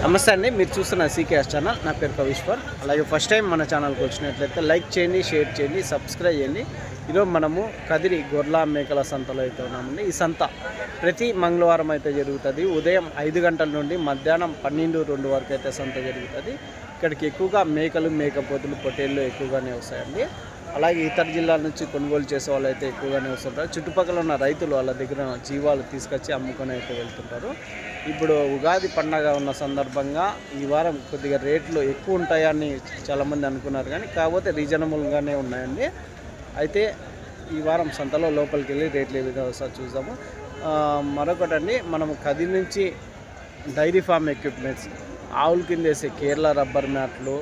నమస్తే అండి, మీరు చూస్తున్న సీకేఎస్ ఛానల్. నా పేరు కవిశ్వర్. అలాగే ఫస్ట్ టైం మన ఛానల్కి వచ్చినట్లయితే లైక్ చేయండి, షేర్ చేయండి, సబ్స్క్రైబ్ చేయండి. ఈరోజు మనము కదిరి గొర్రెల మేకల సంతలో అయితే ఉన్నామండి. ఈ సంత ప్రతి మంగళవారం అయితే జరుగుతుంది. ఉదయం 5 గంటల నుండి మధ్యాహ్నం 12-2 వరకు అయితే సంత జరుగుతుంది. ఇక్కడికి ఎక్కువగా మేకలు, మేకపోతులు, పొట్టేళ్ళు ఎక్కువగానే వస్తాయండి. అలాగే ఇతర జిల్లాల నుంచి కొనుగోలు చేసే వాళ్ళు అయితే ఎక్కువగానే వస్తుంటారు. చుట్టుపక్కల ఉన్న రైతులు వాళ్ళ దగ్గర జీవాలు తీసుకొచ్చి అమ్ముకొని అయితే వెళ్తుంటారు. ఇప్పుడు ఉగాది పండగ ఉన్న సందర్భంగా ఈ వారం కొద్దిగా రేట్లు ఎక్కువ ఉంటాయని చాలామంది అనుకున్నారు, కానీ కాకపోతే రీజనబుల్గానే ఉన్నాయండి. అయితే ఈ వారం సంతలో లోపలికి వెళ్ళి రేట్లు ఏ విధంగా వస్తాయో చూద్దాము. మరొకటండి, మనము కదిరి నుంచి డైరీ ఫామ్ ఎక్విప్మెంట్స్, ఆవుల కింద వేసే కేరళ రబ్బర్ మ్యాట్లు,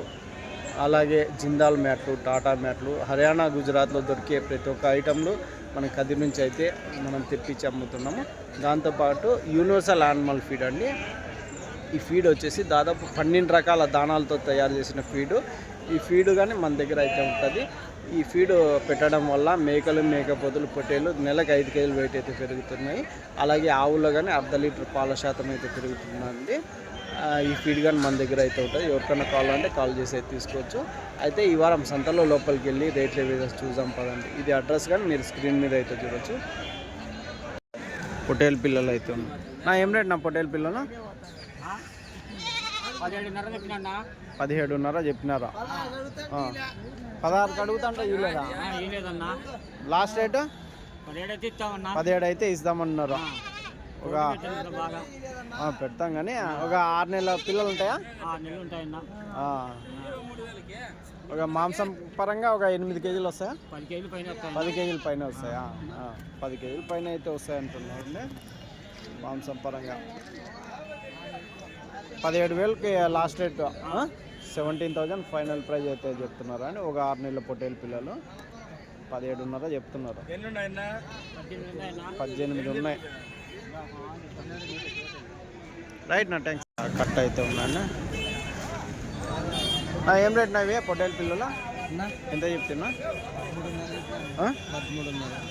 అలాగే జిందాల్ మ్యాట్లు, టాటా మ్యాట్లు, హర్యానా, గుజరాత్లో దొరికే ప్రతి ఒక్క ఐటెంలు మన కదిరి నుంచి అయితే మనం తెప్పించి అమ్ముతున్నాము. దాంతోపాటు యూనివర్సల్ యానిమల్ ఫీడ్ అండి. ఈ ఫీడ్ వచ్చేసి దాదాపు 12 రకాల దానాలతో తయారు చేసిన ఫీడు. ఈ ఫీడు కానీ మన దగ్గర అయితే ఉంటుంది. ఈ ఫీడు పెట్టడం వల్ల మేకలు, మేకపోతులు, పొట్టేళ్ళు నెలకు 5 కేజీలు వెయిట్ అయితే పెరుగుతున్నాయి. అలాగే ఆవుల్లో కానీ 1/2 లీటర్ పాల శాతం అయితే పెరుగుతుందండి. ఈ ఫీడ్ కానీ మన దగ్గర అయితే ఉంటుంది. ఎవరికైనా కావాలంటే కాల్ చేసి అయితే తీసుకోవచ్చు. అయితే ఈ వారం సంతలో లోపలికి వెళ్ళి రేట్లు ఏదో చూద్దాం పదండి. ఇది అడ్రస్ కానీ మీరు స్క్రీన్ మీద అయితే చూడవచ్చు. పొట్టేలు పిల్లలు అయితే ఉన్నాయి. ఏం రేట్ నా పొట్టేలు పిల్లలు? 17.5 చెప్పినారా? 16 అడుగుతా ఇవ్వలేదా? లాస్ట్ రేటు 17 అయితే ఇస్తామన్నారు. ఒక పెడతాం కానీ ఒక 6 నెలల పిల్లలు ఉంటాయా? ఒక మాంసం పరంగా ఒక 8 కేజీలు వస్తాయా? 10 కేజీల పైన వస్తాయా? 10 కేజీల పైన అయితే వస్తాయి అంటున్నారండి. మాంసం పరంగా 17,000కి లాస్ట్ రేట్, 17,000 ఫైనల్ ప్రైజ్ అయితే చెప్తున్నారు అని. ఒక 6 నెలల పొట్టేలు పిల్లలు 17.5 చెప్తున్నారు. 18 ఉన్నాయి. రైట్ నా థ్యాంక్స్. కట్ అయితే ఉన్నాను. ఏం రేట్ నా ఇవి పొట్టేలు పిల్లలు? ఎంత చెప్తున్నా?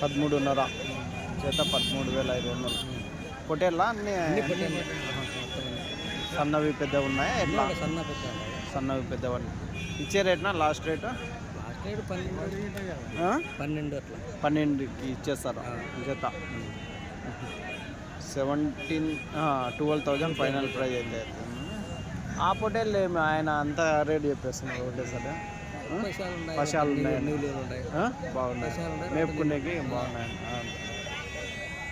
13.5 చేత 13,500. పొట్టేళ్ళ అన్ని సన్నవి పెద్దవి ఉన్నాయా? ఎట్లా? సన్నవి పెద్దవన్నీ ఇచ్చే రేట్నా? లాస్ట్ రేటు 12కి ఇచ్చేస్తారా జత? 12,000 ఫైనల్ ప్రైజ్ అయితే. ఆ పొట్టేళ్ళు ఏమి ఆయన అంత రేట్ చెప్పేస్తున్నారు ఒకటేసారి? పశాలు ఉన్నాయండి, బాగున్నాయి, మేపుకునేకి బాగున్నాయండి.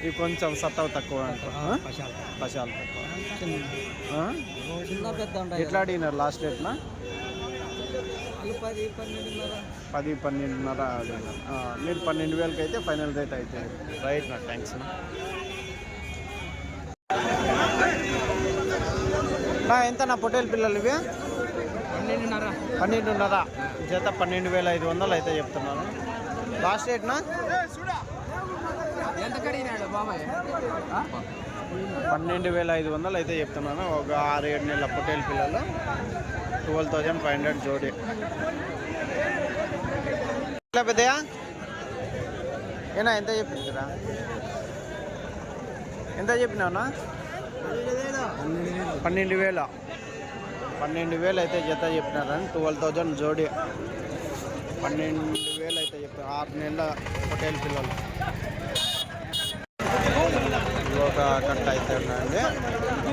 ఇవి కొంచెం సత్తవ తక్కువ అంటారు, పశాలు తక్కువ. ఎట్లా అడిగినారు లాస్ట్ రేట్నా? 10-12.5 అడిగినారు. మీరు 12,000కి అయితే ఫైనల్ రేట్ అయితే. రైట్ నా థ్యాంక్స్. ఎంత నా పొట్టేలు పిల్లలు ఇవి? 12.5 జత 12,500 అయితే చెప్తున్నాను. లాస్ట్ రేట్నా? 12,500 అయితే చెప్తున్నాను. ఒక 6-7 నెలల పొట్టేలు పిల్లలు 12,500 జోడి. ఎట్లా పెద్దయా? ఏనా ఎంత చెప్పిందిరా? ఎంత చెప్పినావునా? 12,000 అయితే జత చెప్పినారని. 12,000 జోడి, 12,000 అయితే చెప్తారు. 6 నెలల పొట్టేలు పిల్లలు. ఒక కట్ట అయితే ఉన్నాయండి.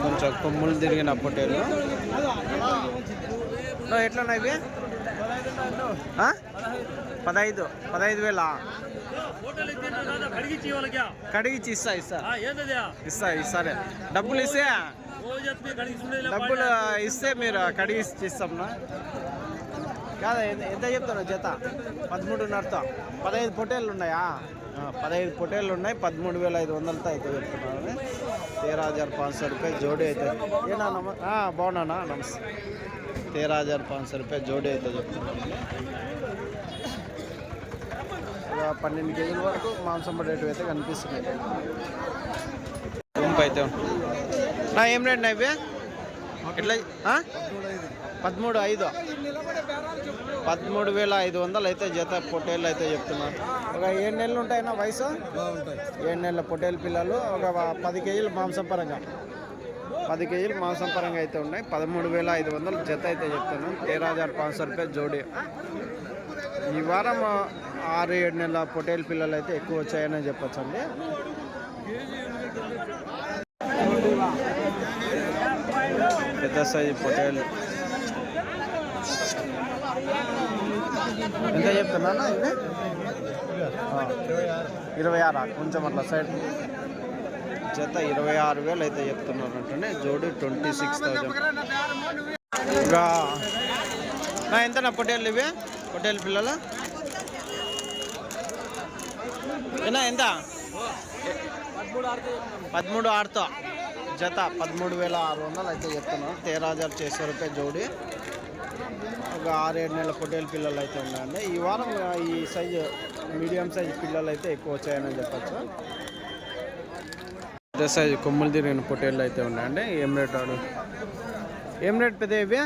కొంచెం కొమ్ములు తిరిగిన పొట్టేలు. ఎట్లా ఇవి? 15,000 కడిగిచ్చి ఇస్తారే. డబ్బులు ఇస్తే మీరు కడిగిచ్చి ఇస్తాంనా? కాదా? ఎంత చెప్తారు జత? 13.5తో 15 పొట్టేళ్ళు ఉన్నాయా? 15 పొట్టేళ్ళు ఉన్నాయి. 13,500తో అయితే చెప్తున్నారు. 13,500 రూపాయ జోడీ అయితే. ఏనా బాగున్నానా? నమస్తే. 13,500 రూపాయ జోడీ అయితే చెప్తున్నాను. 12 కేజీల వరకు మాంసం రేటు అయితే కనిపిస్తున్నాయి. గుంపు అయితే నా ఏం రేట్ నా ఇవి? ఎట్లా? 13,500 13,500 అయితే జత పొట్టేళ్ళు అయితే చెప్తున్నారు. ఒక 7 నెలలు ఉంటాయినా వయసు? 7 నెలల పొట్టేలు పిల్లలు. ఒక 10 కేజీలు మాంసం పరంగా 10 కేజీలు మాంసం పరంగా అయితే ఉన్నాయి. 13,500 జత అయితే చెప్తున్నాను. 13,500 రూపాయలు జోడి. ఈ వారం 6-7 నెలల పొటేల్ పిల్లలు అయితే ఎక్కువ వచ్చాయని చెప్పొచ్చు అండి. పెద్ద సైజు పొటేల్ ఎంత చెప్తున్నా ఇది 26 కొంచెం అట్లా సైడ్ జత 26,000 అయితే చెప్తున్నారు అంటే జోడి 26,000. ఇంకా ఎంత నా పొటేళ్ళు ఇవి పొటేల్ పిల్లలు ఎంత 13,600 జత 13,600 అయితే చెప్తున్నాను. 13,600 రూపాయలు జోడి. ఒక 6-7 నెలల పొటేల్ పిల్లలు అయితే ఉన్నాయండి. ఈ వారం ఈ సైజు మీడియం సైజ్ పిల్లలు అయితే ఎక్కువ వచ్చాయని చెప్పచ్చు. పెద్ద సైజు కొమ్ములు తిరిగిన పొటేళ్ళు అయితే ఉన్నాయండి. ఏం రేట్ పెద్ద ఇవి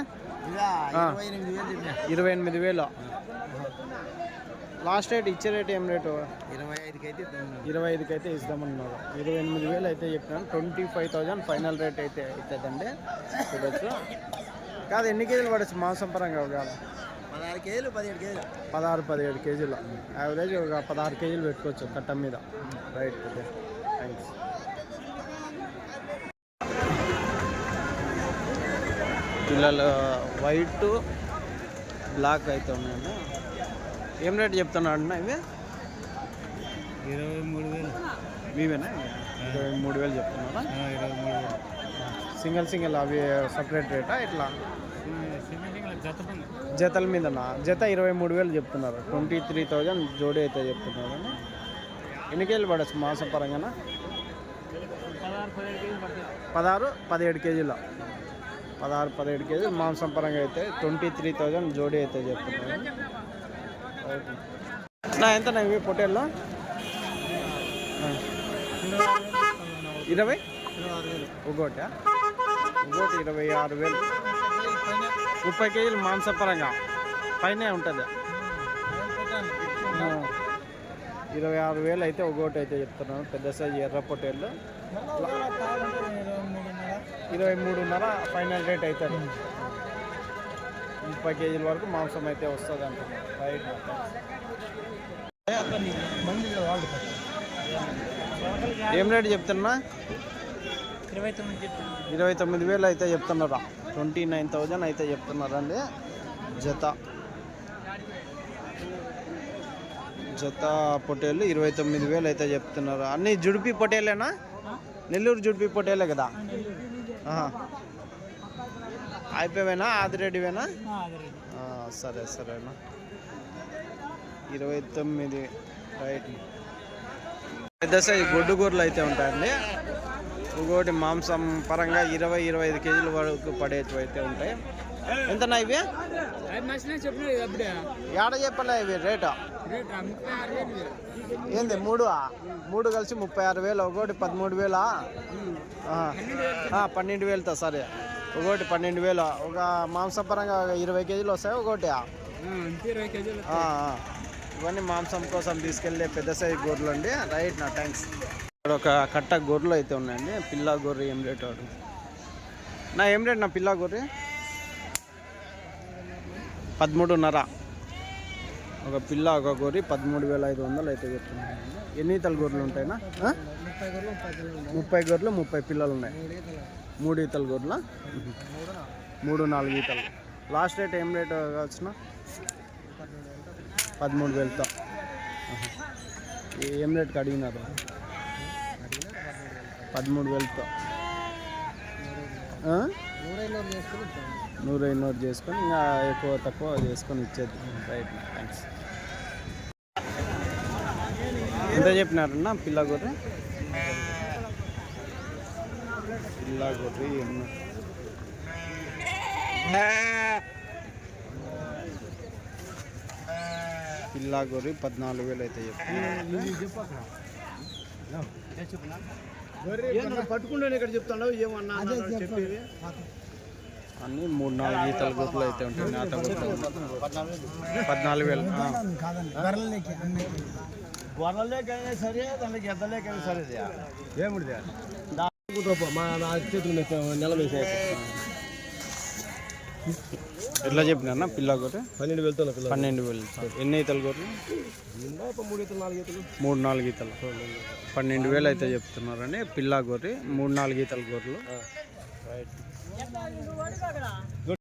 28,000. లాస్ట్ రేట్ ఇచ్చే రేట్ ఏం రేటు 25కి అయితే ఇస్తామన్నారు. 28,000 అయితే చెప్పినాను. 25,000 ఫైనల్ రేట్ అయితే అవుతుందండి. చూడొచ్చు. కాదు ఎన్ని కేజీలు పడచ్చు మాంసం పరంగా? 16 కేజీలు 17 కేజీలు 16-17 కేజీలు యావరేజ్ ఒక 16 కేజీలు పెట్టుకోవచ్చు కట్ట మీద. Right okay thanks. పిల్లలు వైట్ బ్లాక్ అయితే ఉన్నాయండి. ఏం రేట్ చెప్తున్నాడు అన్న ఇవి 23,000 మీవేనా? 23,000 చెప్తున్నారా? సింగిల్ అవి సపరేట్ రేటా ఇట్లా జతల మీదనా? జత 23,000 చెప్తున్నారు. 23,000 జోడీ అయితే చెప్తున్నారు. ఎన్ని కేజీలు పడచ్చు మాంసం పరంగా? 16-17 కేజీలు 16-17 కేజీలు మాంసం పరంగా అయితే 23,000 జోడీ అయితే చెప్తున్నారు. ఎంత ఇవి పొటేల్లో 20 ఒకటి 26,000. 30 కేజీలు మాంసం పరంగా పైనే ఉంటుంది. 26,000 అయితే ఒకటి అయితే చెప్తున్నాను. పెద్ద సైజు ఎర్ర పొటేళ్ళు 23.5 ఫైనల్ రేట్ అవుతుంది. 30 కేజీల వరకు మాంసం అయితే వస్తుంది అంట. రైట్. ఏం రేట్ చెప్తున్నా? 29,000 అయితే చెప్తున్నారా? 29,000 అయితే చెప్తున్నారండి జత పొటేళ్ళు 29,000 అయితే చెప్తున్నారు. అన్నీ జుడిపి పొటేలేనా? నెల్లూరు జుడిపి పొటేలే కదా? అయిపోయావేనా? ఆదిరెడ్డివేనా? సరేనా 29 రైట్. పెద్ద సైజు గొడ్డు గొర్రెలు అయితే ఉంటాయండి. ఇంకోటి మాంసం పరంగా 20-25 కేజీల వరకు పడేటివి అయితే ఉంటాయి. ఎంతనా ఇవి? ఏడ చెప్పలే ఇవి రేటు ఏంది? 3 కలిసి 36,000. ఒకటి 13,000. 12,000తో సరే. ఒకటి 12,000. ఒక మాంసం పరంగా 20 కేజీలు వస్తాయి ఒకటి. ఇవన్నీ మాంసం కోసం తీసుకెళ్ళే పెద్ద సైజు గొర్రెలు అండి. రైట్ నా థ్యాంక్స్. ఇక్కడ ఒక కట్ట గొర్రెలు అయితే ఉన్నాయండి. పిల్ల గొర్రె ఏం రేట్ వాడు నా? ఏం రేట్ నా పిల్ల గొర్రె? 13.5. ఒక పిల్ల ఒక గొర్రె 13,500 అయితే చెప్తున్నాను. ఎన్ని ఈతల గొర్రెలు ఉంటాయినా? 30 గొర్రెలు 30 పిల్లలు ఉన్నాయి. 3 ఈతల గొర్రెల 3-4 ఈతలు. లాస్ట్ రేట్ ఏం రేట్ కావచ్చున? 13,000తో. ఏం రేట్కి అడిగినారు? 13,000తో. 100 చేసుకొని ఇంకా ఎక్కువ తక్కువ చేసుకొని ఇచ్చేది. Right thanks. ఎంత చెప్పినారన్నా పిల్ల గొర్రె? పిల్ల గొర్రె పిల్ల గొర్రె 14,000 అయితే చెప్తాను. పట్టుకుంటే ఇక్కడ చెప్తాను ఏమన్నా చెప్పేది అన్నీ 3-4 ఈతల గొర్రెలు అయితే ఉంటాయి. 14,000. గొర్రెలేకైనా సరే దానికి ఎద్దలేకైనా సరే ఏమిటి మా నా చేతులు నెల వేసే ఎట్లా చెప్పినా పిల్ల గొర్రె 12,000 పిల్లలు 12,000. ఎన్ని ఈతలు గొర్రెలు? 3 ఈతలు 4 ఈతలు 3-4 ఈతలు 12,000 అయితే చెప్తున్నారండి. పిల్ల గొర్రె 3-4 ఈతల గొర్రెలు. రైట్.